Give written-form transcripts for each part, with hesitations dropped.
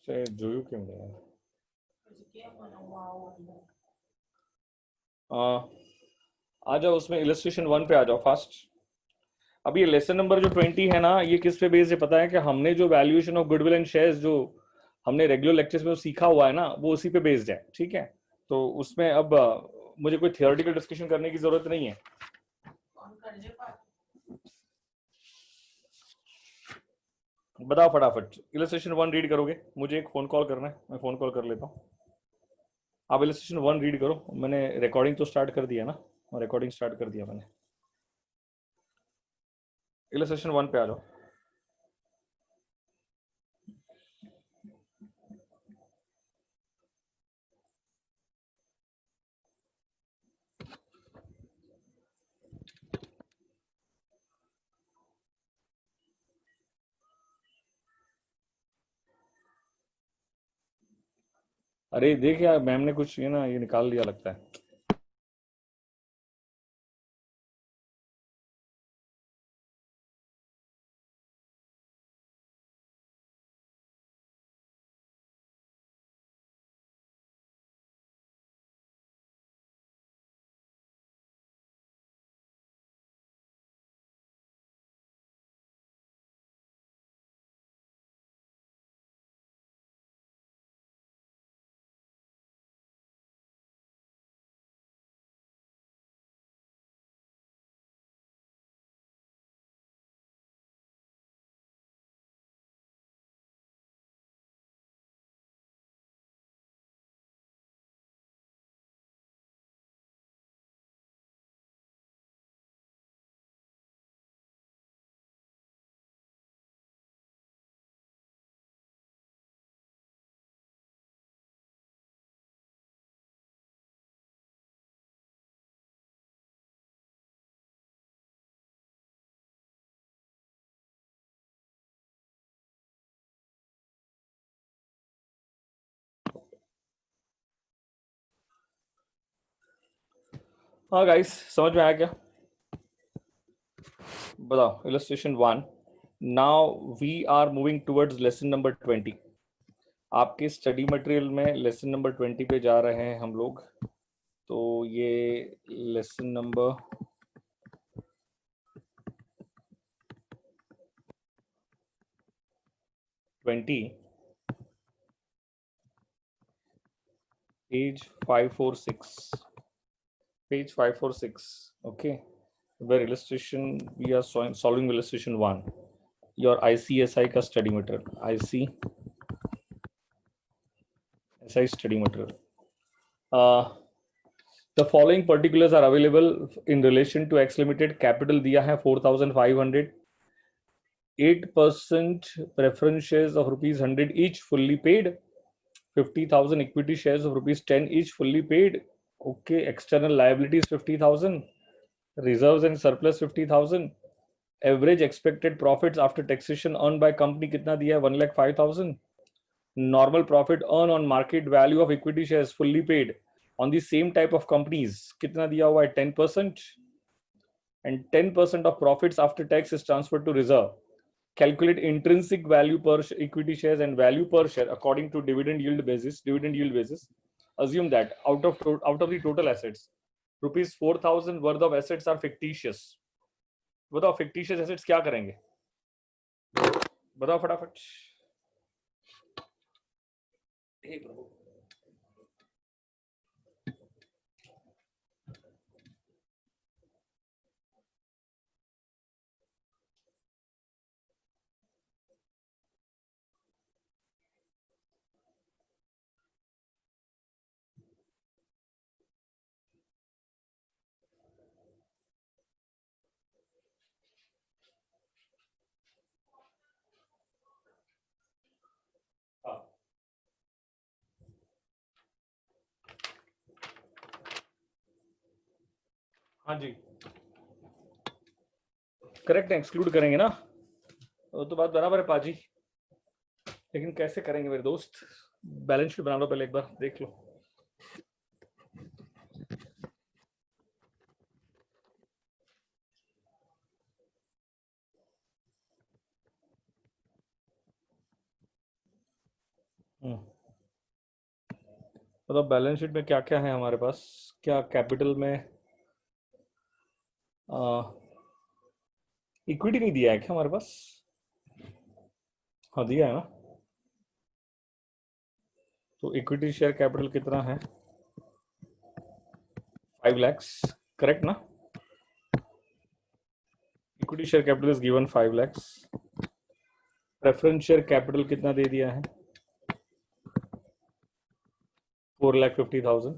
से જોયું કેમ નહીં? आ जाओ उसमें इलस्ट्रेशन 1 पे आ जाओ फास्ट। अब ये लेसन नंबर जो 20 है ना, ये किस पे बेस्ड है पता है? कि हमने जो valuation of goodwill and shares जो हमने रेगुलर लेक्चर्स में सीखा हुआ है ना, वो उसी पे बेस्ड है। ठीक है, तो उसमें अब मुझे कोई थियोरेटिकल डिस्कशन करने की जरूरत नहीं है। बताओ फटाफट, इलस्ट्रेशन 1 रीड करोगे? मुझे एक फोन कॉल करना है, मैं फोन कॉल कर लेता हूँ। आप इलस्ट्रेशन 1 रीड करो। मैंने रिकॉर्डिंग तो स्टार्ट कर दिया ना, रिकॉर्डिंग स्टार्ट कर दिया मैंने। इलस्ट्रेशन 1 पे आ जाओ। अरे देख यार, मैम ने कुछ ये ना ये निकाल दिया लगता है। हाँ गाइस, समझ में आया क्या? बताओ illustration 1। Now we are moving towards lesson number 20। आपके स्टडी मटेरियल में लेसन नंबर 20 पे जा रहे हैं हम लोग। तो ये lesson number 20, page 546, page 546, okay, where illustration we are solving illustration 1, your ICSI का study material, ICSI study material. The following particulars are available in relation to X Limited. Capital दिया है 4,500, 8% preference shares of ₹100 each fully paid, 50,000 equity shares of ₹10 each fully paid. Okay, external liabilities 50,000, reserves and surplus 50,000. Average expected profits after taxation earned by company कितना दिया है? 1,05,000. Normal profit earned on market value of equity shares fully paid on the same type of companies कितना दिया हुआ है? 10%. And 10% of profits after tax is transferred to reserve. Calculate intrinsic value per equity shares and value per share according to dividend yield basis. Assume that out of the total assets, ₹4,000 worth of assets are fictitious. बताओ fictitious assets क्या करेंगे? बताओ फटाफट। हे प्रभु। हाँ जी, correct है, exclude करेंगे ना, तो बात बराबर है पाजी। लेकिन कैसे करेंगे मेरे दोस्त? बैलेंस शीट बना लो पहले, एक बार देख लो। मतलब बैलेंस शीट में क्या क्या है हमारे पास? क्या कैपिटल में इक्विटी नहीं दिया है क्या हमारे पास? हाँ दिया है ना। तो इक्विटी शेयर कैपिटल कितना है? 5 lakhs, करेक्ट ना? Equity share capital is given 5 lakhs। Preference share capital कितना दे दिया है? 4,50,000।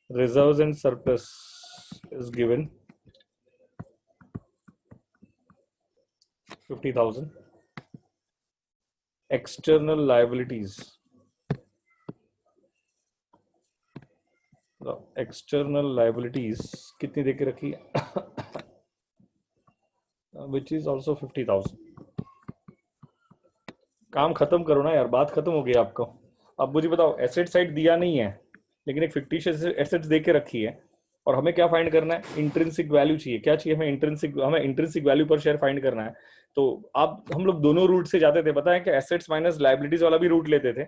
Reserves and surplus is given 50,000। External liabilities, external liabilities कितनी देके रखी है? Which is also 50,000। काम खत्म करो ना यार, बात खत्म हो गई आपको। अब मुझे बताओ, एसेट साइड दिया नहीं है लेकिन एक फिक्टिशियस एसेट्स दे के रखी है, और हमें क्या फाइंड करना है? इंट्रिंसिक वैल्यू चाहिए। क्या चाहिए हमें? Intrinsic value per share find करना है। तो आप हम लोग दोनों रूट से जाते थे, पता है कि एसेट्स माइनस लाइबिलिटीज वाला भी रूट लेते थे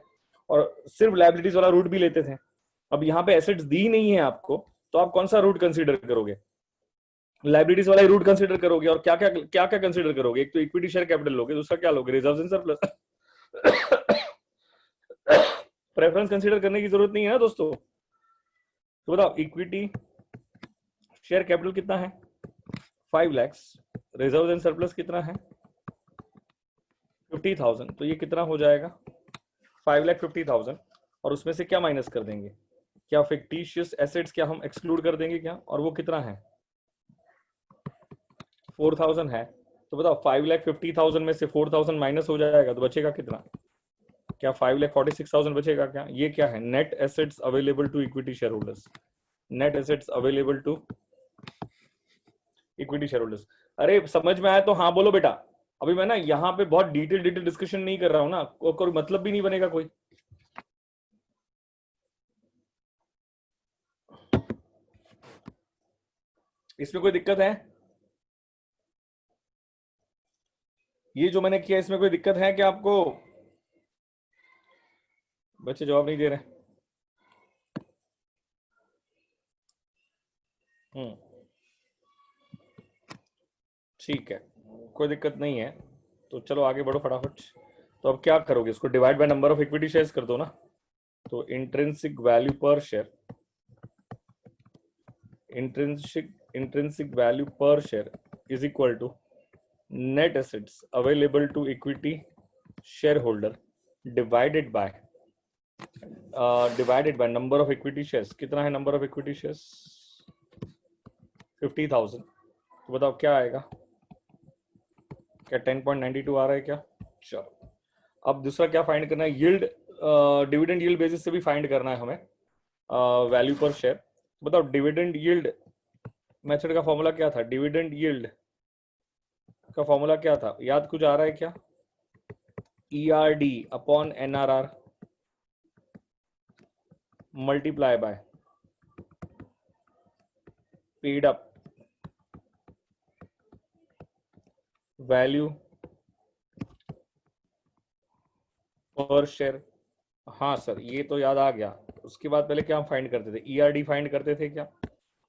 और सिर्फ लाइबिलिटीज वाला रूट भी लेते थे। अब यहाँ पे एसेट्स दी नहीं है आपको, तो आप कौन सा रूट कंसीडर करोगे? लाइबिलिटीज वाला रूट कंसीडर करोगे। और क्या क्या कंसीडर करोगे? एक तो इक्विटी शेयर कैपिटल लोगे, दूसरा क्या लोगे? Reserves and surplus. Preference consider करने की जरूरत नहीं है ना दोस्तों। तो बताओ, इक्विटी शेयर कैपिटल कितना है? 5 lakhs। रिजर्व एंड सरप्लस कितना है? 50,000। तो ये कितना हो जाएगा? 5,50,000। और उसमें से क्या माइनस कर देंगे? क्या फिक्टिशियस एसेट्स क्या हम एक्सक्लूड कर देंगे क्या? और वो कितना है? 4,000 है। तो बताओ 5,50,000 में से 4,000 माइनस हो जाएगा तो बचेगा कितना? क्या 5,46,000 बचेगा क्या? ये क्या है? Net assets available to equity share holders. Net assets available to equity share holders. अरे समझ में आया तो हाँ बोलो बेटा। अभी मैं ना यहाँ पे बहुत डिटेल डिस्कशन नहीं कर रहा हूँ ना, कोई मतलब भी नहीं बनेगा कोई। इसमें कोई दिक्कत है? ये जो मैंने किया इसमें कोई दिक्कत है क्या आपको? बच्चे जवाब नहीं दे रहे। ठीक है, कोई दिक्कत नहीं है। तो चलो आगे बढ़ो फटाफट। तो अब क्या करोगे? इसको divide by number of equity shares कर दो ना। तो intrinsic value per share, intrinsic value per share is equal to net assets available to equity shareholder divided by number of equity shares. कितना है नंबर ऑफ इक्विटी शेयर्स? 50,000। तो बताओ क्या आएगा? क्या 10.92 आ रहा है क्या? चलो, अब दूसरा क्या फाइंड करना है? यील्ड, डिविडेंड यील्ड बेसिस से भी फाइंड करना है हमें वैल्यू पर शेयर। बताओ डिविडेंड यील्ड मेथड का फॉर्मूला क्या था? डिविडेंड यील्ड का फॉर्मूला क्या था? याद कुछ आ रहा है क्या? ERD upon NRR multiply by paid up value per share. हाँ सर, ये तो याद आ गया। उसके बाद पहले क्या हम फाइंड करते थे? ERD फाइंड करते थे क्या?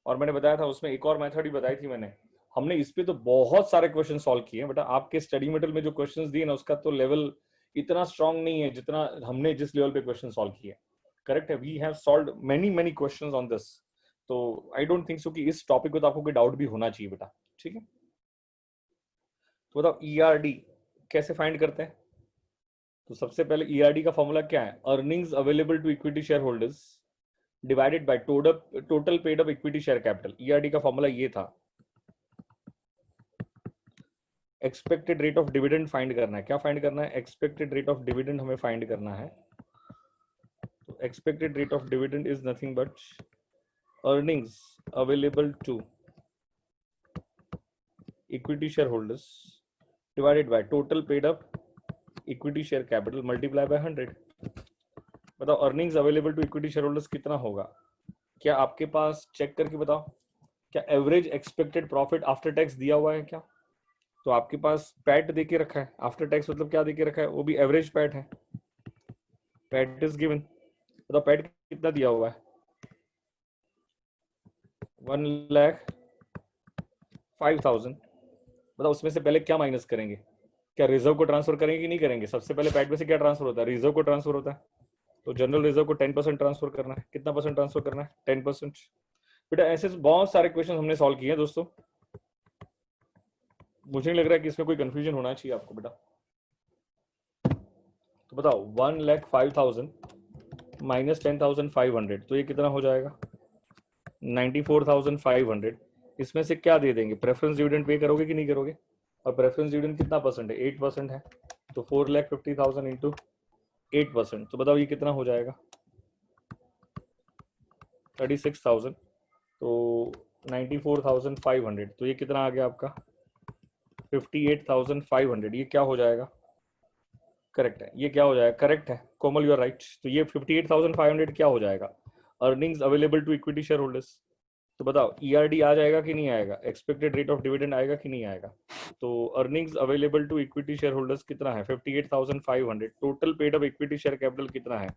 और मैंने बताया था उसमें एक और मेथड भी बताई थी मैंने। हमने इस पे तो बहुत सारे क्वेश्चन सॉल्व किए हैं, बट आपके स्टडी मटेरियल में जो क्वेश्चंस दिए ना उसका तो लेवल इतना स्ट्रांग नहीं है जितना हमने जिस लेवल पे क्वेश्चन सॉल्व किए। करेक्ट है, we have solved many many questions on this. तो आई डोंट थिंक सो कि इस टॉपिक पे तो आपको कोई डाउट भी होना चाहिए बेटा। ठीक है, तो बताओ ERD कैसे फाइंड करते हैं? तो सबसे पहले ERD का फॉर्मूला क्या है? Earnings available to equity share holders divided by total paid up equity share capital. ERD का फॉर्मूला ये था। Expected rate of dividend find करना है। क्या फाइंड करना है? एक्सपेक्टेड रेट ऑफ डिविडेंड हमें फाइंड करना है। तो expected rate of dividend is nothing but earnings available to equity share holders divided by total paid up equity share capital multiply by 100। बताओ earnings available to equity share holders कितना होगा? क्या आपके पास check करके बताओ, क्या average expected profit after tax दिया हुआ है क्या? तो आपके पास पैट देके रखा है। आफ्टर टैक्स मतलब क्या देके रखा है? वो भी एवरेज पैट है। पैट इज गिवन, बताओ पैट कितना दिया हुआ है, 1,05,000। बताओ उसमें से पहले क्या माइनस करेंगे, क्या रिजर्व को ट्रांसफर करेंगे कि नहीं करेंगे? सबसे पहले पैट में से क्या ट्रांसफर होता है, रिजर्व को ट्रांसफर होता है। तो जनरल रिजर्व को 10% ट्रांसफर करना है। कितना परसेंट ट्रांसफर करना है, 10%। बेटा ऐसे बहुत सारे क्वेश्चन हमने सॉल्व किए हैं दोस्तों, मुझे नहीं लग रहा है कि इसमें कोई कंफ्यूजन होना चाहिए आपको बेटा। तो बताओ 1,05,000 माइनस 10,500, तो ये कितना हो जाएगा, 94,500। इसमें से क्या दे देंगे, प्रेफरेंस डिविडेंड पे करोगे कि नहीं करोगे? और प्रेफरेंस डिविडेंड कितना परसेंट है, 8% है। तो 4,50,000 इंटू 8%, तो बताओ ये कितना हो जाएगा, 36,000। तो 94,500, तो ये कितना आ गया आपका, 58,500। ये क्या हो जाएगा, करेक्ट है। ये क्या हो जाएगा, करेक्ट है कोमल, यू आर राइट। तो ये 58,500 क्या हो जाएगा, earnings available to equity share holders. तो बताओ ईआरडी आ जाएगा कि नहीं आएगा, एक्सपेक्टेड रेट ऑफ डिविडेंड आएगा कि नहीं आएगा? तो earnings available to equity share holders कितना है, 58,500। Total paid up equity share capital कितना है,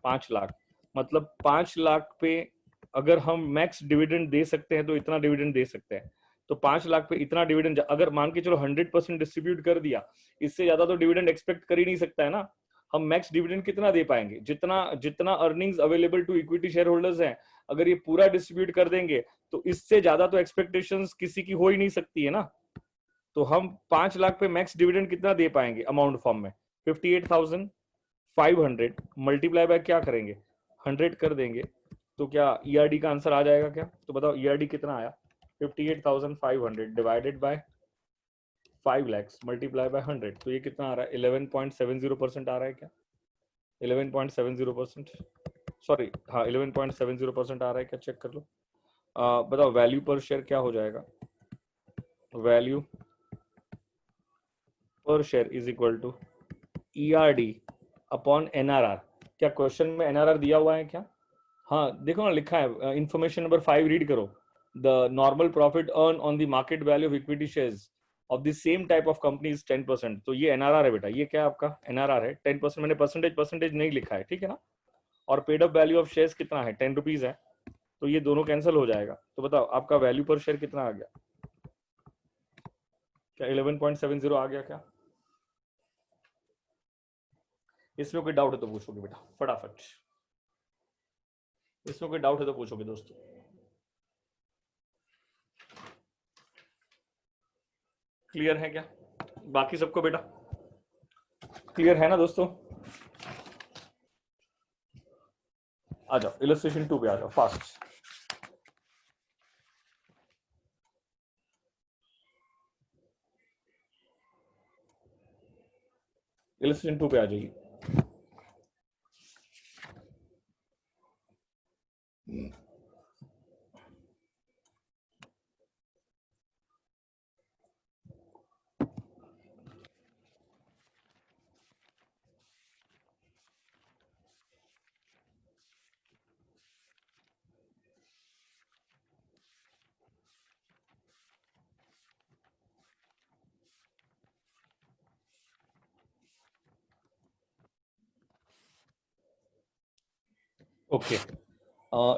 5 लाख। मतलब 5 लाख पे अगर हम मैक्स डिविडेंड दे सकते हैं तो इतना डिविडेंड दे सकते हैं। तो 5 लाख पे इतना डिविडेंड अगर मान के चलो 100% डिस्ट्रीब्यूट कर दिया, इससे ज्यादा तो डिविडेंड एक्सपेक्ट कर ही नहीं सकता है ना। हम मैक्स डिविडेंड कितना दे पाएंगे, जितना जितना earnings available to equity share holders हैं, अगर ये पूरा डिस्ट्रीब्यूट कर देंगे तो इससे ज्यादा तो एक्सपेक्टेशंस किसी की हो ही नहीं सकती है ना। तो हम 5 लाख पे मैक्स डिविडेंड कितना दे पाएंगे अमाउंट फॉर्म में, 58,500 मल्टीप्लाई बाय क्या करेंगे, 100 कर देंगे। तो क्या ईआरडी का आंसर आ जाएगा क्या? तो बताओ ईआरडी कितना आया, 58,500 divided by 5 lakhs multiply by 100, तो ये कितना आ रहा है, 11.70% आ रहा है क्या, 11.70%, सॉरी हाँ 11.70% आ रहा है क्या, चेक कर लो। बताओ वैल्यू पर शेयर क्या हो जाएगा, value per share is equal to ERD upon NRR. क्या क्वेश्चन में एनआरआर दिया हुआ है क्या? हाँ देखो ना लिखा है, इंफॉर्मेशन नंबर 5 रीड करो, the normal profit earn on the market value of equity shares of the same type of company is 10%। तो ये एनआरआर है बेटा, ये क्या आपका एनआरआर है, 10%। मैंने परसेंटेज परसेंटेज नहीं लिखा है, ठीक है ना। और paid up value of shares कितना है, 10 रुपीज है। तो ये दोनों कैंसिल हो जाएगा। तो बताओ आपका वैल्यू पर शेयर कितना आ गया, क्या 11.70 आ गया क्या? इसमें कोई डाउट है तो पूछोगे बेटा फटाफट, इसमें कोई डाउट है तो पूछोगे दोस्तों। क्लियर है क्या बाकी सबको बेटा, क्लियर है ना दोस्तों? आ जाओ इलस्ट्रेशन 2 पे आ जाओ फास्ट। इलस्ट्रेशन 2 पे आ जाइए। ओके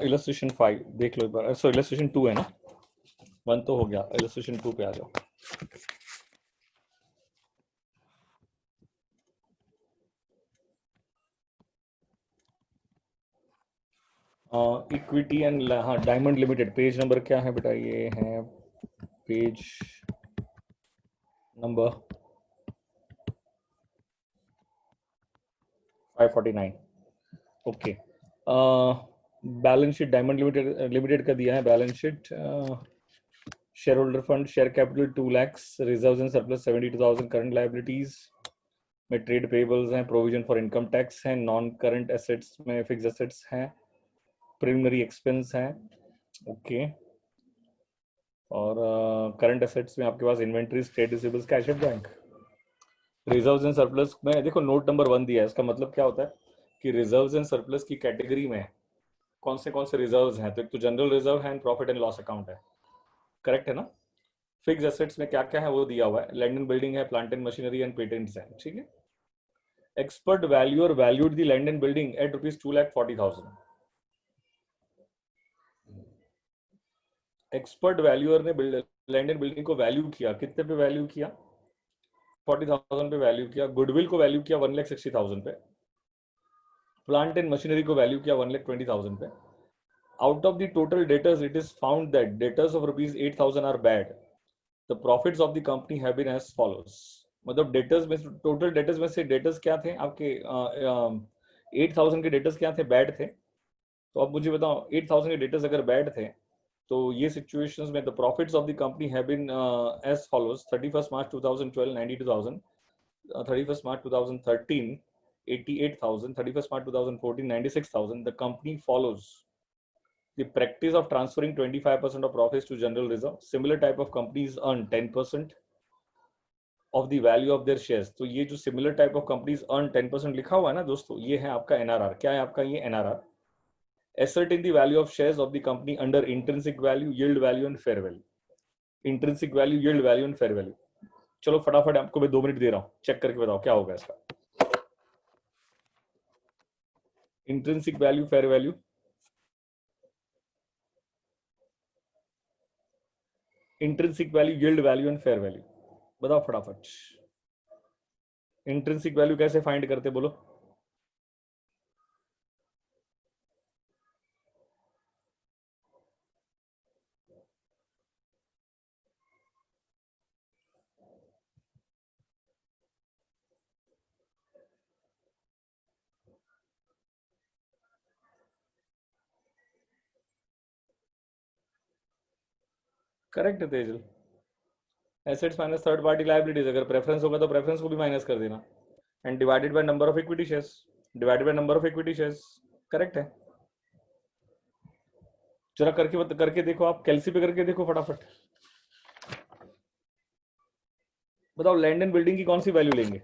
इलस्ट्रेशन 5 देख लो एक बार, सो इलस्ट्रेशन 2 है ना, 1 तो हो गया, इलस्ट्रेशन 2 पे आ जाओ। इक्विटी एंड हाँ डायमंड लिमिटेड, पेज नंबर क्या है बेटा, ये है page number 549। Okay balance sheet diamond limited limited का दिया है balance sheet, share holder fund share capital 2 lakhs, reserves and surplus 72,000, current liabilities में ट्रेड पेबल्स हैं, प्रोविजन फॉर इनकम टैक्स है, नॉन करंट एसेट्स में फिक्स एसेट्स हैं, preliminary expense है। Okay और करंट एसेट्स में आपके पास inventories, trade receivables, cash at bank. Reserves and surplus में देखो नोट नंबर 1 दिया है, इसका मतलब क्या होता है कि रिजर्व्स एंड सरप्लस की कैटेगरी में कौन से रिजर्व्स हैं, तो एक तो जनरल रिजर्व है and profit and loss account है, करेक्ट है ना। फिक्स एसेट्स में क्या क्या है वो दिया हुआ है, लैंड एंड बिल्डिंग है, plant and machinery and patents है, ठीक है। Expert valuer valued the land and building at rupees 2,40,000. Expert valuer ने लैंड एंड बिल्डिंग को वैल्यू किया, कितने पे वैल्यू किया? 40,000 पे वैल्यू किया। गुडविल को वैल्यू किया 1,60,000 पे। प्लांट एंड मशीनरी को वैल्यू किया 1,20,000 पे। Out of the total debtors it is found that debtors of rupees 8,000 are bad. The profits of the company have been as follows. मतलब डेटर्स में, total debtors में से debtors क्या थे आपके? 8,000 के डेटर्स क्या थे? बैड थे। तो अब मुझे बताओ 8,000 के डेटर्स अगर बैड थे तो ये सिचुएशंस में the profits of the company have been as follows. 31 मार्च 2012 92,000, 31 मार्च 2013 88,000, 31 March 2014 96,000. The company follows the practice of transferring 25% of profits to general reserve. Similar type of companies earn 10% of the value of their shares. तो ये जो similar type of companies earn 10% लिखा हुआ है ना दोस्तों, ये है आपका NRR। क्या है आपका ये NRR? Ascertain the value of shares of the company under intrinsic value, yield value and fair value. Intrinsic value, yield value and fair value. चलो फटाफट आपको मैं 2 मिनट दे रहा हूँ, चेक करके बताओ क्या होगा इसका। Intrinsic value, fair value, intrinsic value, yield value and fair value. बताओ फटाफट। इंट्रिंसिक वैल्यू कैसे फाइंड करते बोलो? करेक्ट है Tejal. Assets minus third party liabilities. अगर प्रेफरेंस होगा तो प्रेफरेंस को भी माइनस कर देना, and divided by number of equity shares, divided by number of equity shares. Correct है। जरा करके देखो, आप कैलसी पे करके देखो फटाफट। बताओ लैंड एंड बिल्डिंग की कौन सी वैल्यू लेंगे?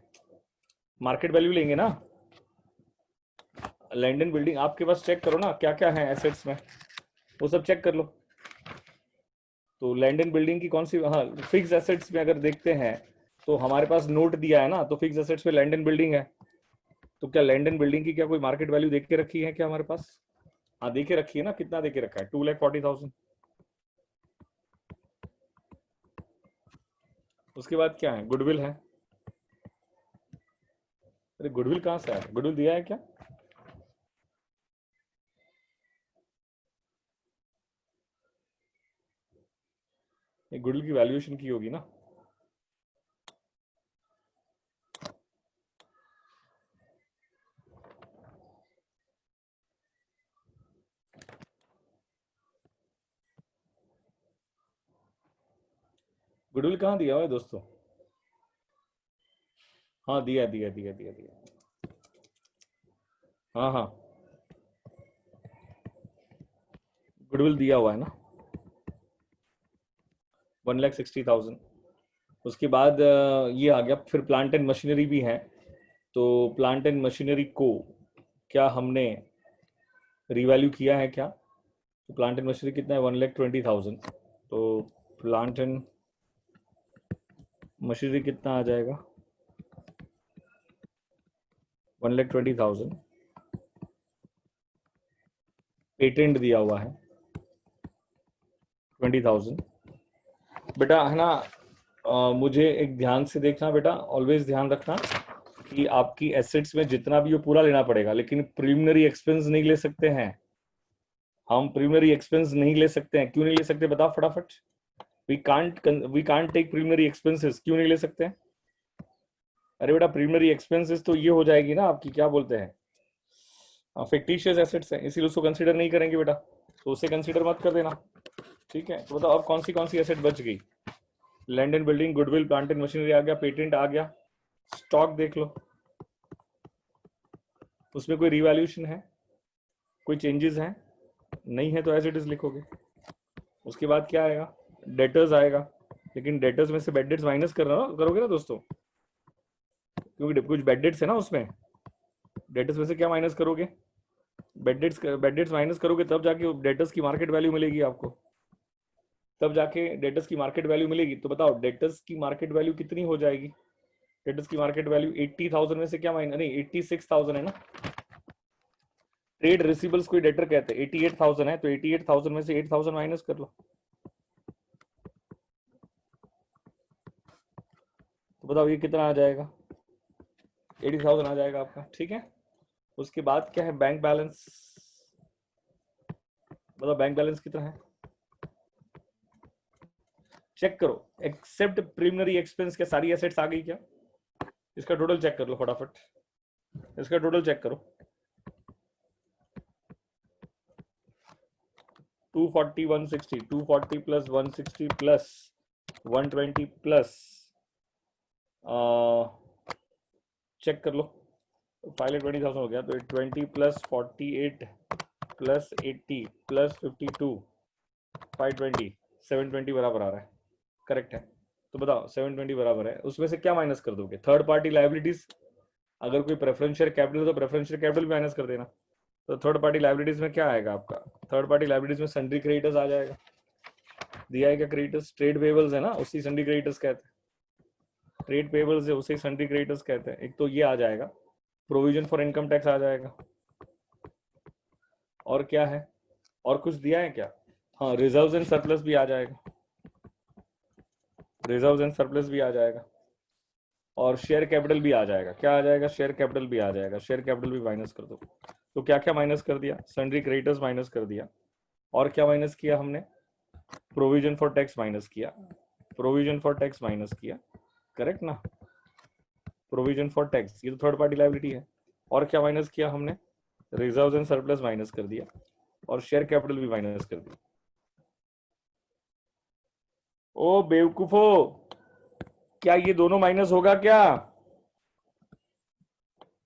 मार्केट वैल्यू लेंगे ना। लैंड एंड बिल्डिंग आपके पास चेक करो ना क्या क्या है एसेट्स में, वो सब चेक कर लो। तो लैंड एंड बिल्डिंग की कौन सी, हाँ फिक्स एसेट्स में अगर देखते हैं तो हमारे पास नोट दिया है ना, तो फिक्स एसेट्स में लैंड एंड बिल्डिंग है। तो क्या लैंड एंड बिल्डिंग की क्या कोई मार्केट वैल्यू देख के रखी है क्या हमारे पास? हाँ देखे रखी है ना। कितना देखे रखा है? 2,40,000। उसके बाद क्या है? गुडविल है। अरे गुडविल कहाँ से आया? गुडविल दिया है क्या? गुडविल की वैल्यूएशन की होगी ना। गुडविल कहाँ दिया हुआ है दोस्तों? हाँ दिया दिया दिया दिया दिया। हाँ हाँ गुडविल दिया हुआ है ना, 1,60,000। उसके बाद ये आ गया। फिर प्लांट एंड मशीनरी भी है। तो प्लांट एंड मशीनरी को क्या हमने रिवैल्यू किया है क्या? तो प्लांट एंड मशीनरी कितना है? 1,20,000। तो प्लांट एंड मशीनरी कितना आ जाएगा? 1,20,000। पेटेंट दिया हुआ है 20,000। बेटा है ना, मुझे एक ध्यान से देखना बेटा, ऑलवेज ध्यान रखना कि आपकी एसेट्स में जितना भी हो पूरा लेना पड़ेगा, लेकिन प्रीलिमिनरी एक्सपेंस नहीं ले सकते हैं हम। प्रीलिमिनरी एक्सपेंस नहीं ले सकते हैं। क्यों नहीं ले सकते बताओ फटाफट। We can't take preliminary expenses. क्यों नहीं ले सकते हैं? अरे बेटा प्रीलिमिनरी एक्सपेंसेस तो ये हो जाएगी ना आपकी, क्या बोलते हैं, फिक्टिशियस एसेट्स है, इसीलिए उसको कंसीडर नहीं करेंगे बेटा, तो उसे कंसीडर मत कर देना। ठीक है, तो बताओ अब कौन सी एसेट बच गई? Land and building, goodwill, plant and machinery आ गया, पेटेंट आ गया। स्टॉक देख लो, उसमें कोई रिवैल्यूएशन है? कोई चेंजेस हैं? नहीं है तो एज इट इज लिखोगे। उसके बाद क्या आएगा? डेटर्स आएगा। लेकिन डेटर्स में से बेड डेट्स माइनस करोगे ना दोस्तों, क्योंकि कुछ बेड डेट्स है ना उसमें। डेटर्स में से क्या माइनस करोगे? बेड डेट्स माइनस करोगे तब जाके डेटर्स की मार्केट वैल्यू मिलेगी आपको, तब जाके डेटर्स की मार्केट वैल्यू मिलेगी। तो बताओ डेटर्स की मार्केट वैल्यू कितनी हो जाएगी? डेटर्स की मार्केट वैल्यू 80,000 में से क्या माइनस, नहीं 86,000 है ना। ट्रेड रिसीवेबल्स कोई डेटर कहते हैं, 88,000 है, तो 88,000 में से 8,000 माइनस कर लो, तो बताओ ये कितना आ जाएगा, 80,000 आ जाएगा आपका, ठीक है। उसके बाद क्या है, बैंक बैलेंस, बताओ बैंक बैलेंस कितना है, चेक करो। एक्सेप्ट प्रीलिमिनरी एक्सपेंस के सारी एसेट्स आ गई क्या, इसका टोटल चेक कर लो फटाफट, इसका टोटल चेक करो। 240 160, 240 प्लस 160 प्लस 120 प्लस चेक कर लो, 5,20,000 हो गया, तो 20 प्लस 48 प्लस 80 प्लस 52 520 720 बराबर आ रहा है, करेक्ट है। तो बताओ 720 बराबर है, उसमें से क्या माइनस कर दोगे, थर्ड पार्टी लाइबिलिटीज, अगर कोई प्रेफरेंशियल कैपिटल तो प्रेफरेंशियल कैपिटल माइनस कर देना। तो थर्ड पार्टी लाइबिलिटीज में क्या आएगा आपका, थर्ड पार्टी लाइबिलिटीज में सन्ड्री क्रेडिटर्स आ जाएगा, दिया है क्या क्रेडिटर्स, ट्रेड पेबल्स है ना, उसी सन्ड्री क्रेडिटर्स कहते हैं, ट्रेड पेबल्स है उसी सन्ड्री क्रेडिटर्स कहते हैं। एक तो ये आ जाएगा, प्रोविजन फॉर इनकम टैक्स आ जाएगा, और क्या है, और कुछ दिया है क्या, हाँ रिजर्व्स एंड सरप्लस भी आ जाएगा, रिजर्व्स एंड सरप्लस भी आ जाएगा, और शेयर कैपिटल भी आ जाएगा, क्या आ जाएगा, शेयर कैपिटल भी आ जाएगा, शेयर कैपिटल भी माइनस कर दो। तो क्या क्या माइनस कर दिया, सन्ड्री क्रेडिटर्स माइनस कर दिया, और क्या माइनस किया हमने, प्रोविजन फॉर टैक्स माइनस किया, प्रोविजन फॉर टैक्स माइनस किया, करेक्ट ना, प्रोविजन फॉर टैक्स, ये तो थर्ड पार्टी लायबिलिटी है, और क्या माइनस किया हमने, रिजर्व्स एंड सरप्लस माइनस कर दिया, और शेयर कैपिटल भी माइनस कर दिया। ओ बेवकूफो, क्या ये दोनों माइनस होगा क्या,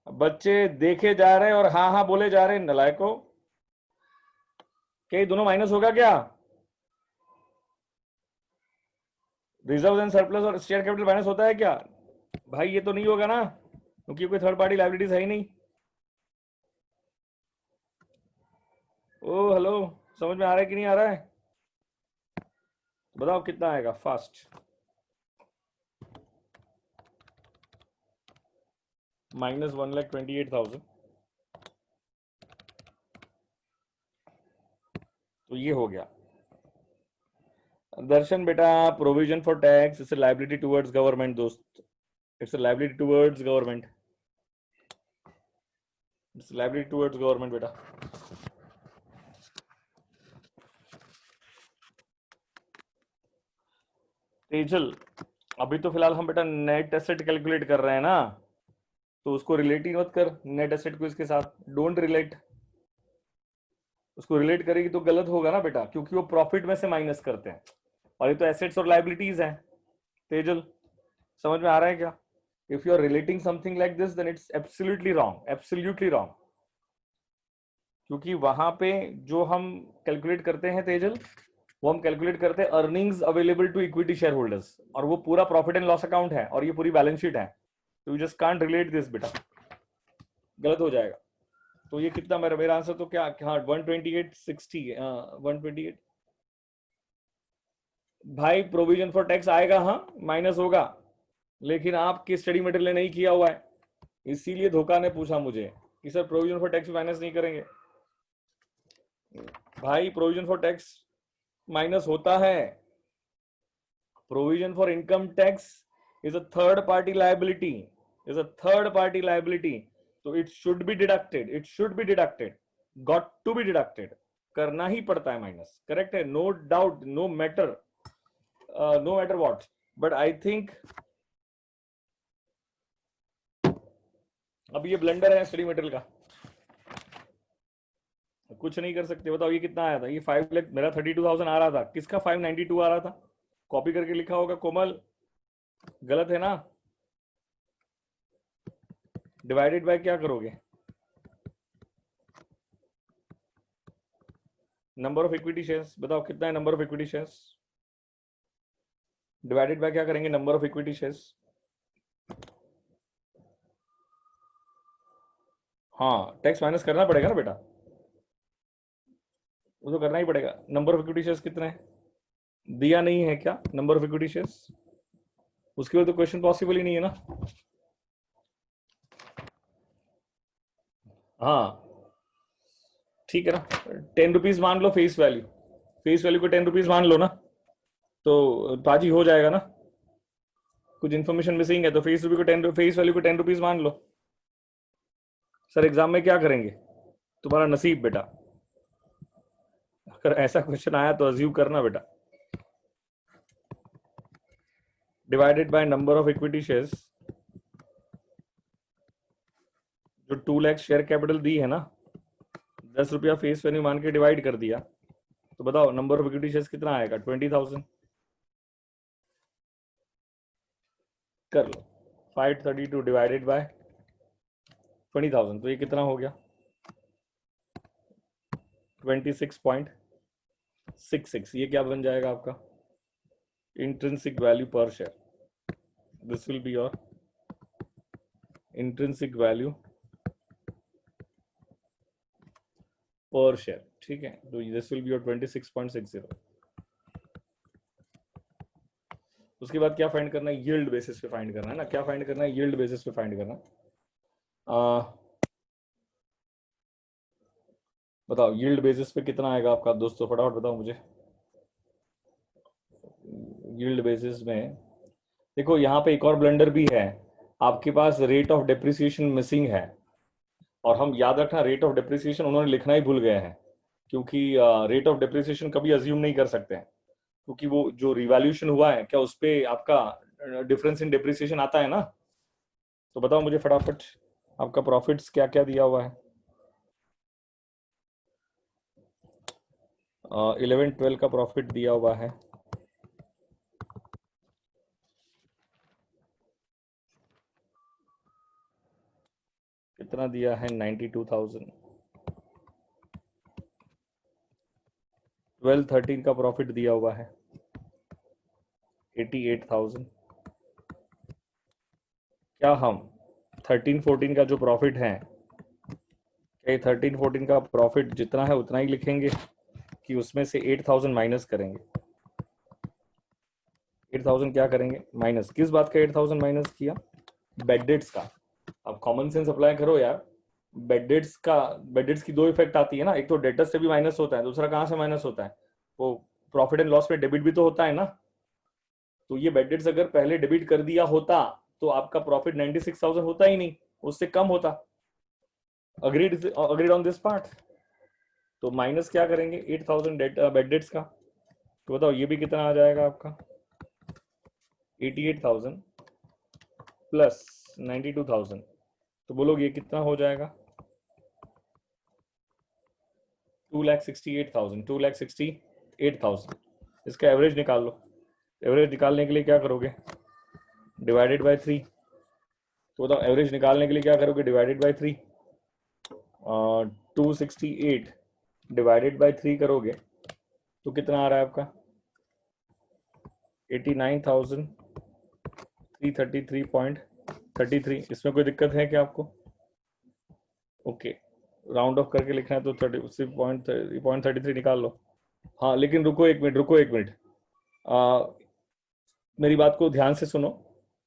बच्चे देखे जा रहे हैं और हाँ हाँ बोले जा रहे हैं, नलायको, क्या ये दोनों माइनस होगा क्या, रिजर्व एंड सरप्लस और शेयर कैपिटल माइनस होता है क्या, भाई ये तो नहीं होगा ना, क्योंकि कोई थर्ड पार्टी लायबिलिटीज है ही नहीं। ओ हेलो, समझ में आ रहा है कि नहीं आ रहा है, बताओ कितना आएगा फास्ट, माइनस 1,28,000, तो ये हो गया। दर्शन बेटा, provision for tax it's a liability towards government दोस्त, it's a liability towards government, it's liability towards government बेटा। तेजल, अभी तो फिलहाल हम बेटा नेट एसेट कैलकुलेट कर रहे हैं ना, तो उसको रिलेट ही मत कर नेट एसेट को इसके साथ, डोंट रिलेट, उसको रिलेट करेगी तो गलत होगा ना बेटा, क्योंकि वो प्रॉफिट में से माइनस करते हैं, और ये तो एसेट्स और लायबिलिटीज हैं। तेजल समझ में आ रहा है क्या, if you are relating something like this then it's absolutely wrong, absolutely wrong, क्योंकि वहां पे जो हम कैलकुलेट करते हैं तेजल, वो हम कैलकुलेट करते हैं earnings available to equity share holders, और वो पूरा प्रॉफिट एंड लॉस अकाउंट है, और ये पूरी बैलेंस शीट है, तो you just can't relate this बेटा, गलत हो जाएगा। तो ये कितना, मेरा आंसर तो क्या, हाँ 12860, 128, भाई प्रोविजन फॉर टैक्स आएगा, हाँ माइनस होगा, लेकिन आपकी स्टडी मटेरियल ने नहीं किया हुआ है, इसीलिए धोखा ने पूछा मुझे कि sir provision for tax minus नहीं करेंगे, भाई प्रोविजन फॉर टैक्स माइनस होता है, provision for income tax is a third party liability, is a third party liability, तो it should be deducted, it should be deducted, got to be deducted, करना ही पड़ता है माइनस, करेक्ट है, no doubt, no matter, no matter what, but I think अब ये blender है study material का, कुछ नहीं कर सकते। बताओ ये कितना आया था, ये 5 लाख, मेरा 32,000 आ रहा था, किसका 592 आ रहा था, कॉपी करके लिखा होगा कोमल, गलत है ना, डिवाइडेड बाय क्या करोगे, नंबर ऑफ इक्विटी शेयर्स, बताओ कितना है number of equity shares, divided by क्या करेंगे, नंबर ऑफ इक्विटी शेयर्स, हाँ टैक्स माइनस करना पड़ेगा ना बेटा, वो तो करना ही पड़ेगा। नंबर ऑफ इक्विटी शेयर्स कितना है, दिया नहीं है क्या नंबर ऑफ इक्विटी शेयर्स, उसके बाद तो क्वेश्चन पॉसिबल ही नहीं है ना। हाँ ठीक है ना, 10 रुपीज मान लो फेस वैल्यू, फेस वैल्यू को 10 रुपीज मान लो ना, तो पाजी हो जाएगा ना। कुछ इन्फॉर्मेशन मिसिंग है तो फेस वैल्यू को 10 रुपीज मान लो। सर एग्जाम में क्या करेंगे, तुम्हारा नसीब बेटा, अगर ऐसा क्वेश्चन आया तो अज्यूम करना बेटा। Divided by number of equity shares, जो 2 लाख शेयर कैपिटल दी है ना, 10 रुपया फेस वैल्यू मान के डिवाइड कर दिया, तो बताओ नंबर ऑफ इक्विटी शेयर्स कितना आएगा, 20,000। कर लो, 532 डिवाइडेड बाय 20,000, तो ये कितना हो गया, 26.66। ये क्या बन जाएगा आपका, intrinsic value per share. This will be your intrinsic value per share, ठीक है। तो दिस विल बी योर 26.60। उसके बाद क्या फाइंड करना है, यील्ड बेसिस पे फाइंड करना है ना, क्या फाइंड करना है, यील्ड बेसिस पे फाइंड करना। बताओ यील्ड बेसिस पे कितना आएगा आपका दोस्तों, फटाफट बताओ मुझे। यील्ड बेसिस में देखो यहाँ पे एक और ब्लंडर भी है, आपके पास रेट ऑफ डेप्रिसिएशन मिसिंग है, और हम याद रखना रेट ऑफ डेप्रिसिएशन उन्होंने लिखना ही भूल गए हैं, क्योंकि रेट ऑफ डेप्रिसिएशन कभी अज्यूम नहीं कर सकते हैं, क्योंकि वो जो रिवैल्यूएशन हुआ है क्या उस पे आपका डिफरेंस इन डेप्रिसिएशन आता है ना। तो बताओ मुझे फटाफट आपका प्रॉफिट्स क्या क्या दिया हुआ है, 11-12 का प्रॉफिट दिया हुआ है, कितना दिया है, 92,000। 12-13 का प्रॉफिट दिया हुआ है 88,000। क्या हम 13-14 का जो प्रॉफिट है, क्या 13-14 का प्रॉफिट जितना है उतना ही लिखेंगे कि उसमें से 8,000 माइनस करेंगे। 8,000 क्या करेंगे माइनस, किस बात का 8,000 माइनस किया, बेड डेट्स का। अब कॉमन सेंस अप्लाई करो यार, बेड डेट्स की दो इफेक्ट आती है ना, एक तो डेटर्स से भी माइनस होता है, दूसरा कहाँ से माइनस होता है, वो प्रॉफिट एंड लॉस पे डेबिट भी तो होता है ना। तो ये बेड डेट्स अगर पहले डेबिट कर दिया होता तो आपका प्रॉफिट 96,000 होता ही नहीं, उससे कम होता। Agreed on this part. तो माइनस क्या करेंगे 8,000 बेड डेट्स का, तो बताओ ये भी कितना आ जाएगा आपका, 88,000 प्लस 92,000, तो बोलोगे ये कितना हो जाएगा, 2,68,000। इसका एवरेज निकाल लो, एवरेज निकालने के लिए क्या करोगे, डिवाइडेड बाय 3। तो बताओ एवरेज निकालने के लिए क्या करोगे, डिवाइडेड बाय 3, 268 डिवाइडेड बाय 3 करोगे तो कितना आ रहा है आपका, 89,333.33। इसमें कोई दिक्कत है क्या आपको, ओके राउंड ऑफ करके लिखना है तो 30.33 निकाल लो। हाँ लेकिन रुको एक मिनट, रुको एक मिनट, मेरी बात को ध्यान से सुनो,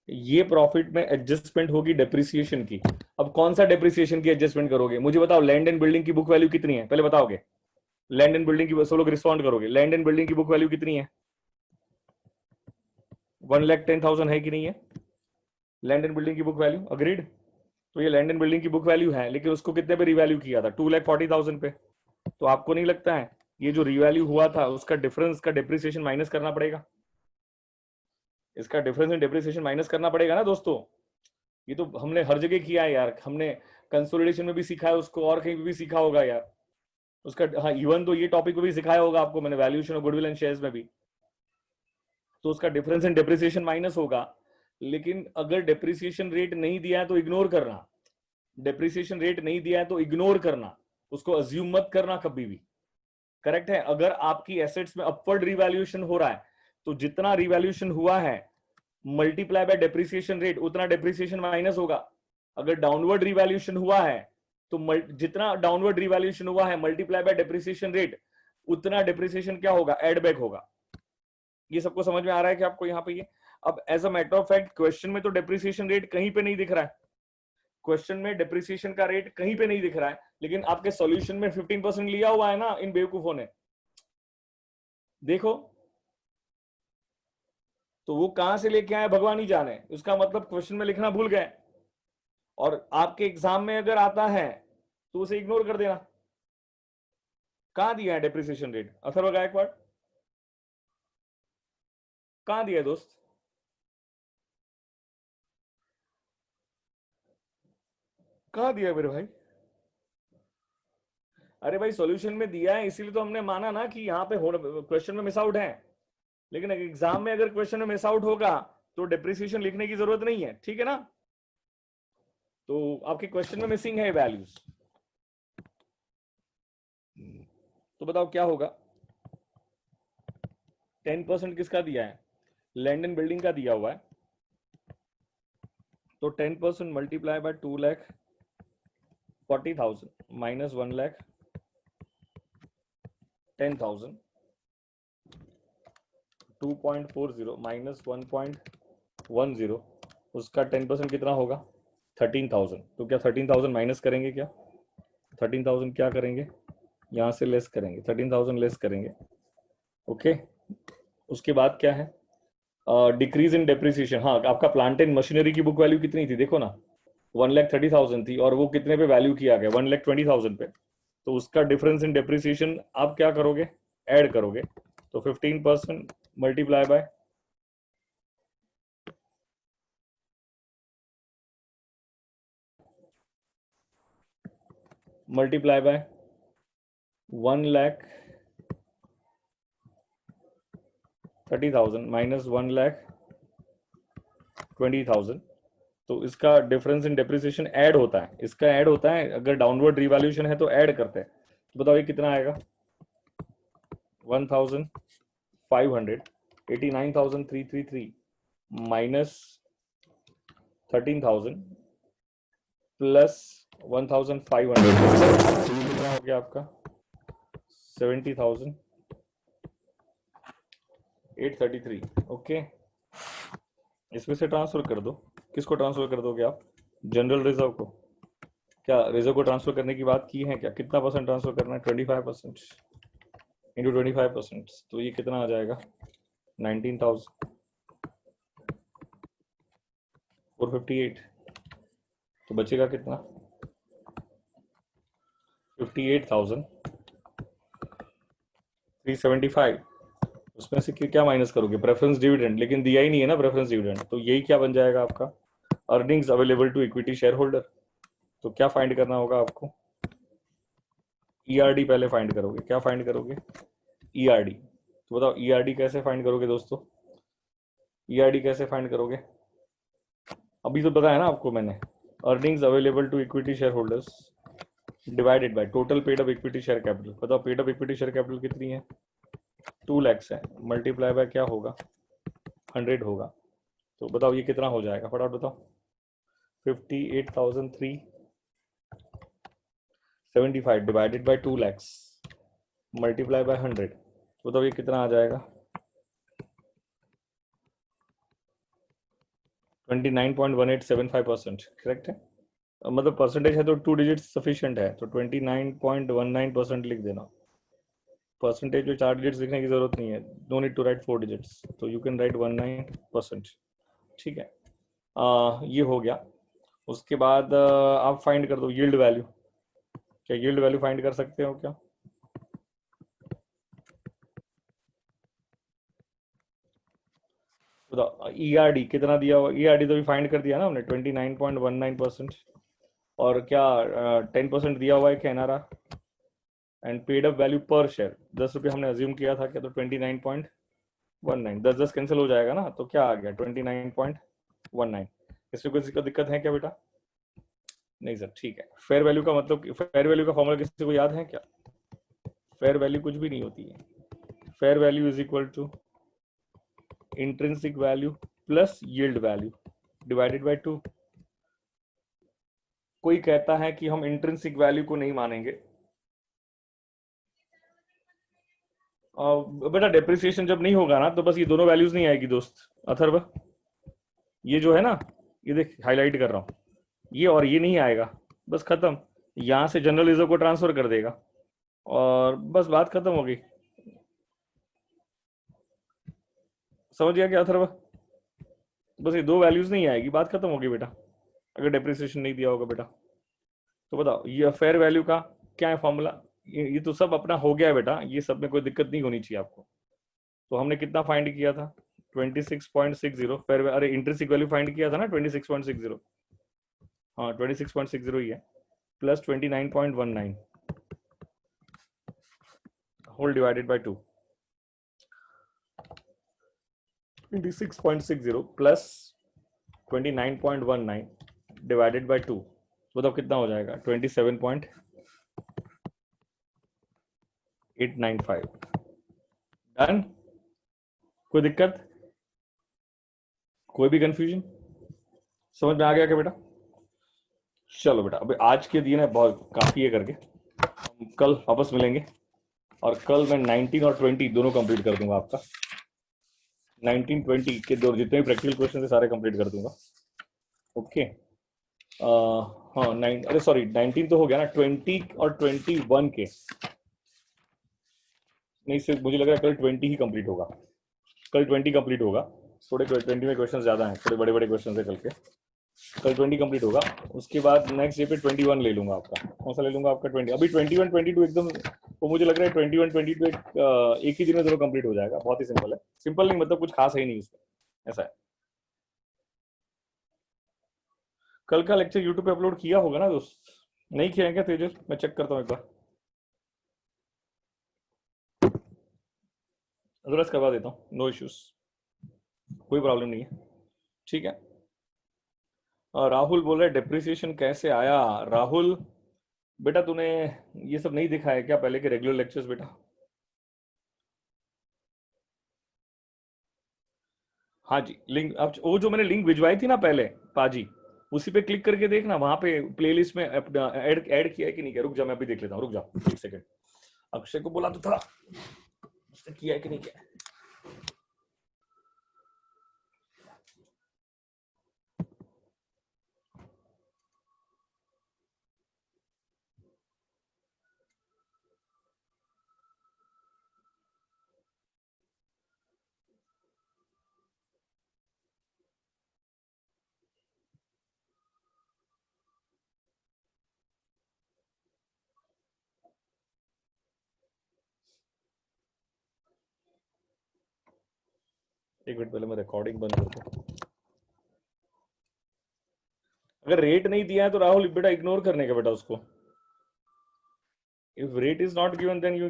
ये प्रॉफिट में एडजस्टमेंट होगी डेप्रिसिएशन की। अब कौन सा डेप्रिसिएशन की एडजस्टमेंट करोगे, मुझे बताओ, लैंड एंड बिल्डिंग की बुक वैल्यू कितनी है पहले बताओगे, लैंड एंड बिल्डिंग की, सब लोग रिस्पॉन्ड करोगे, लैंड एंड बिल्डिंग की बुक वैल्यू कितनी है, 1,10,000 है कि नहीं है, लैंड एंड बिल्डिंग की बुक वैल्यू, अग्रीड। तो ये लैंड एंड बिल्डिंग की बुक वैल्यू है, लेकिन उसको कितने पे रिवैल्यू किया था, 2,40,000 पे। तो आपको नहीं लगता है ये जो रिवैल्यू हुआ था उसका डिफरेंस का डेप्रिसिएशन माइनस करना पड़ेगा, इसका डिफरेंस इन डेप्रिसिएशन माइनस करना पड़ेगा ना दोस्तों। ये तो हमने हर जगह किया है यार, हमने कंसोलिडेशन में भी सीखा है उसको, और कहीं भी सीखा होगा यार उसका। हाँ इवन तो ये टॉपिक भी सिखाया होगा आपको मैंने, valuation of goodwill and shares में भी। तो उसका डिफरेंस इन डेप्रिसिएशन माइनस होगा, लेकिन अगर डेप्रिसिएशन रेट नहीं दिया है तो इग्नोर करना, डेप्रिसिएशन रेट नहीं दिया है तो इग्नोर करना, उसको अज्यूम मत करना कभी भी। करेक्ट है, अगर आपकी एसेट्स में अपवर्ड रिवैल्यूएशन हो रहा है तो जितना रिवैल्यूएशन हुआ है मल्टीप्लाई बाय डेप्रिसिएशन रेट, उतना डेप्रिसिएशन माइनस होगा। अगर डाउनवर्ड रिवैल्यूएशन हुआ है तो जितना डाउनवर्ड रिवैल्यूएशन हुआ है मल्टीप्लाई बाय डेप्रिसिएशन रेट, उतना डेप्रिसिएशन क्या होगा, एड बैक होगा। ये सबको समझ में आ रहा है कि आपको यहाँ पे ये। अब as a matter of fact question में तो डेप्रिसिएशन रेट कहीं पे नहीं दिख रहा है, क्वेश्चन में डिप्रिसिएशन का रेट कहीं पे नहीं दिख रहा है, लेकिन आपके सॉल्यूशन में 15% लिया हुआ है ना इन बेवकूफों ने, देखो। तो वो कहां से लेके आए भगवान ही जाने, उसका मतलब क्वेश्चन में लिखना भूल गए, और आपके एग्जाम में अगर आता है तो उसे इग्नोर कर देना। कहां दिया है डिप्रिसिएशन रेट अथर्व गायकवाड़, कहां दिया है दोस्त? कहां दिया है मेरे भाई? अरे भाई सॉल्यूशन में दिया है, इसीलिए तो हमने माना ना कि यहाँ पे क्वेश्चन में मिस आउट है, लेकिन एग्जाम में अगर क्वेश्चन में मिस आउट होगा तो डिप्रिसिएशन लिखने की जरूरत नहीं है, ठीक है ना। तो आपके क्वेश्चन में मिसिंग है वैल्यूज, तो बताओ क्या होगा। 10% किसका दिया है? लैंड एंड बिल्डिंग का दिया हुआ है, तो 10% मल्टीप्लाई बाय 2,40,000 माइनस 1,10,000, 2.40 माइनस 1.10, उसका 10% कितना होगा? 13,000। तो क्या 13,000 माइनस करेंगे क्या? 13,000 क्या करेंगे, यहाँ से लेस करेंगे, 13,000 लेस करेंगे, ओके। उसके बाद क्या है? Decrease in depreciation. हाँ, आपका प्लांट एंड मशीनरी की बुक वैल्यू कितनी थी देखो ना, 1,30,000 थी, और वो कितने पे वैल्यू किया गया? 1,20,000 पे। तो उसका डिफरेंस इन डेप्रिसिएशन आप क्या करोगे? ऐड करोगे। तो 15% multiply by multiply by 1,30,000 minus 1,20,000। तो इसका डिफरेंस इन डेप्रिसिएशन ऐड होता है, इसका ऐड होता है, अगर डाउनवर्ड रिवैल्यूएशन है तो ऐड करते हैं। तो बताओ ये कितना आएगा? 1,500, 89,333 माइनस 13,000 प्लस 1,500, कितना हो गया आपका? 70,833, ओके। इसमें से ट्रांसफर कर दो। किसको ट्रांसफर कर दोगे आप? जनरल रिजर्व को। क्या रिजर्व को ट्रांसफर करने की बात की है क्या? कितना परसेंट ट्रांसफर करना है? 25% इंटू 25%, तो ये कितना आ जाएगा? 19,458। तो बचेगा कितना? 58,375। उसमें से क्या माइनस करोगे? प्रेफरेंस डिविडेंड, लेकिन दिया ही नहीं है ना प्रेफरेंस डिविडेंड, तो यही क्या बन जाएगा आपका? Earnings available to equity shareholder. तो क्या फाइंड करना होगा आपको? ईआरडी पहले फाइंड करोगे। क्या फाइंड करोगे? ईआरडी। तो बताओ ईआरडी कैसे फाइंड करोगे दोस्तों? ईआरडी कैसे फाइंड करोगे? अभी तो बताया ना आपको मैंने, earnings available to equity share holders divided by total paid up equity share capital. बताओ paid up equity share capital कितनी है? 2 लाख है, मल्टीप्लाई बाय क्या होगा? 100 होगा। तो बताओ ये कितना हो जाएगा, फटाफट बताओ। 58,375 divided by 2 lakh multiply by 100, तो बताओ ये कितना आ जाएगा? 29.1875%, करेक्ट है। मतलब परसेंटेज है तो 2 डिजिट सफिशिएंट है, तो 29.19% लिख देना। परसेंटेज में 4 डिजिट्स लिखने की जरूरत नहीं है, no need to write 4 digits, तो यू कैन राइट 19%, ठीक है। ये हो गया। उसके बाद आप फाइंड कर दो यील्ड वैल्यू। क्या यील्ड वैल्यू फाइंड कर सकते हो क्या? बताओ ईआरडी कितना दिया हुआ? ईआरडी तो भी फाइंड कर दिया ना हमने, 29.19%। और क्या 10% दिया हुआ है क्या NRR? And paid up value per share 10 रुपये हमने अज्यूम किया था क्या? तो 29.19, 10 कैंसिल हो जाएगा ना, तो क्या आ गया? 29.19। इसमें कोई दिक्कत है क्या बेटा? नहीं सर, ठीक है। फेयर वैल्यू का मतलब, फेयर वैल्यू का फॉर्मूला किसी को याद है क्या? फेयर वैल्यू कुछ भी नहीं होती है। Fair value is equal to intrinsic value plus yield value divided by 2। कोई कहता है कि हम इंट्रिंसिक वैल्यू को नहीं मानेंगे। बेटा डेप्रिसिएशन जब नहीं होगा ना तो बस ये दोनों वैल्यूज नहीं आएगी दोस्त। अथर्व ये जो है ना, ये देख हाईलाइट कर रहा हूं, ये और ये नहीं आएगा, बस खत्म। यहाँ से जनरल रिजर्व को ट्रांसफर कर देगा और बस बात खत्म हो गई। समझ गया क्या अथर्व? बस ये दो वैल्यूज नहीं आएगी, बात खत्म होगी बेटा, अगर डेप्रिसिएशन नहीं दिया होगा बेटा। तो बताओ ये फेयर वैल्यू का क्या है फॉर्मूला? ये तो सब अपना हो गया है बेटा, ये सब में कोई दिक्कत नहीं होनी चाहिए आपको। तो हमने कितना फाइंड किया था? 26.60 फेयर, अरे इंट्रिंसिक वैल्यू फाइंड किया था ना 26.60। हाँ 26.60 ही है, plus 29.19 whole divided by 2। 26.60 plus 29.19 divided by 2, बताओ कितना हो जाएगा? 27.895। डन? कोई दिक्कत, कोई भी कंफ्यूजन? समझ में आ गया क्या बेटा? चलो बेटा, अभी आज के दिन है बहुत काफी है करके, हम कल वापस मिलेंगे और कल मैं 19 और 20 दोनों कंप्लीट कर दूंगा आपका। 19 20 के दो जितने भी प्रैक्टिकल क्वेश्चन है सारे कंप्लीट कर दूंगा। ओके हाँ 9, अरे सॉरी 19 तो हो गया ना, 20 और 21 के नहीं, सिर्फ मुझे लग रहा है कल 20 ही कंप्लीट होगा, कल 20 कंप्लीट होगा। थोड़े 20 में क्वेश्चन ज्यादा हैं, थोड़े बड़े बड़े क्वेश्चन है कल के, कल 20 कंप्लीट होगा। उसके बाद नेक्स्ट डे पे 21 ले लूंगा आपका। कौन सा ले लूंगा आपका? 20। अभी 21 22 एकदम, तो मुझे लग रहा है 21 22 एक ही दिन में दोनों कंप्लीट हो जाएगा। बहुत ही सिंपल है, सिंपल नहीं मतलब कुछ खास है ही नहीं उसमें, ऐसा है। कल का लेक्चर यूट्यूब पे अपलोड किया होगा ना दोस्त? नहीं किया है क्या तेजल? मैं चेक करता हूँ एक बार, अदरवाइज करवा देता हूँ, नो इश्यूज, कोई प्रॉब्लम नहीं है, ठीक है। राहुल बोल रहे डिप्रिसिएशन कैसे आया? राहुल बेटा तूने ये सब नहीं दिखा है क्या पहले के रेगुलर लेक्चर्स बेटा? हाँ जी, लिंक अब वो जो मैंने लिंक भिजवाई थी ना पहले पाजी, उसी पे क्लिक करके देखना, वहां पे प्लेलिस्ट में ऐड ऐड किया है कि नहीं किया। रुक जा मैं अभी देख लेता हूँ, रुक जा एक सेकंड। अक्षय को बोला तो था, उसने किया है कि नहीं किया है। एक मिनट पहले मैं रिकॉर्डिंग बंद करता हूँ। अगर रेट नहीं दिया है तो राहुल बेटा इग्नोर करने का बेटा उसको। If rate is not given then you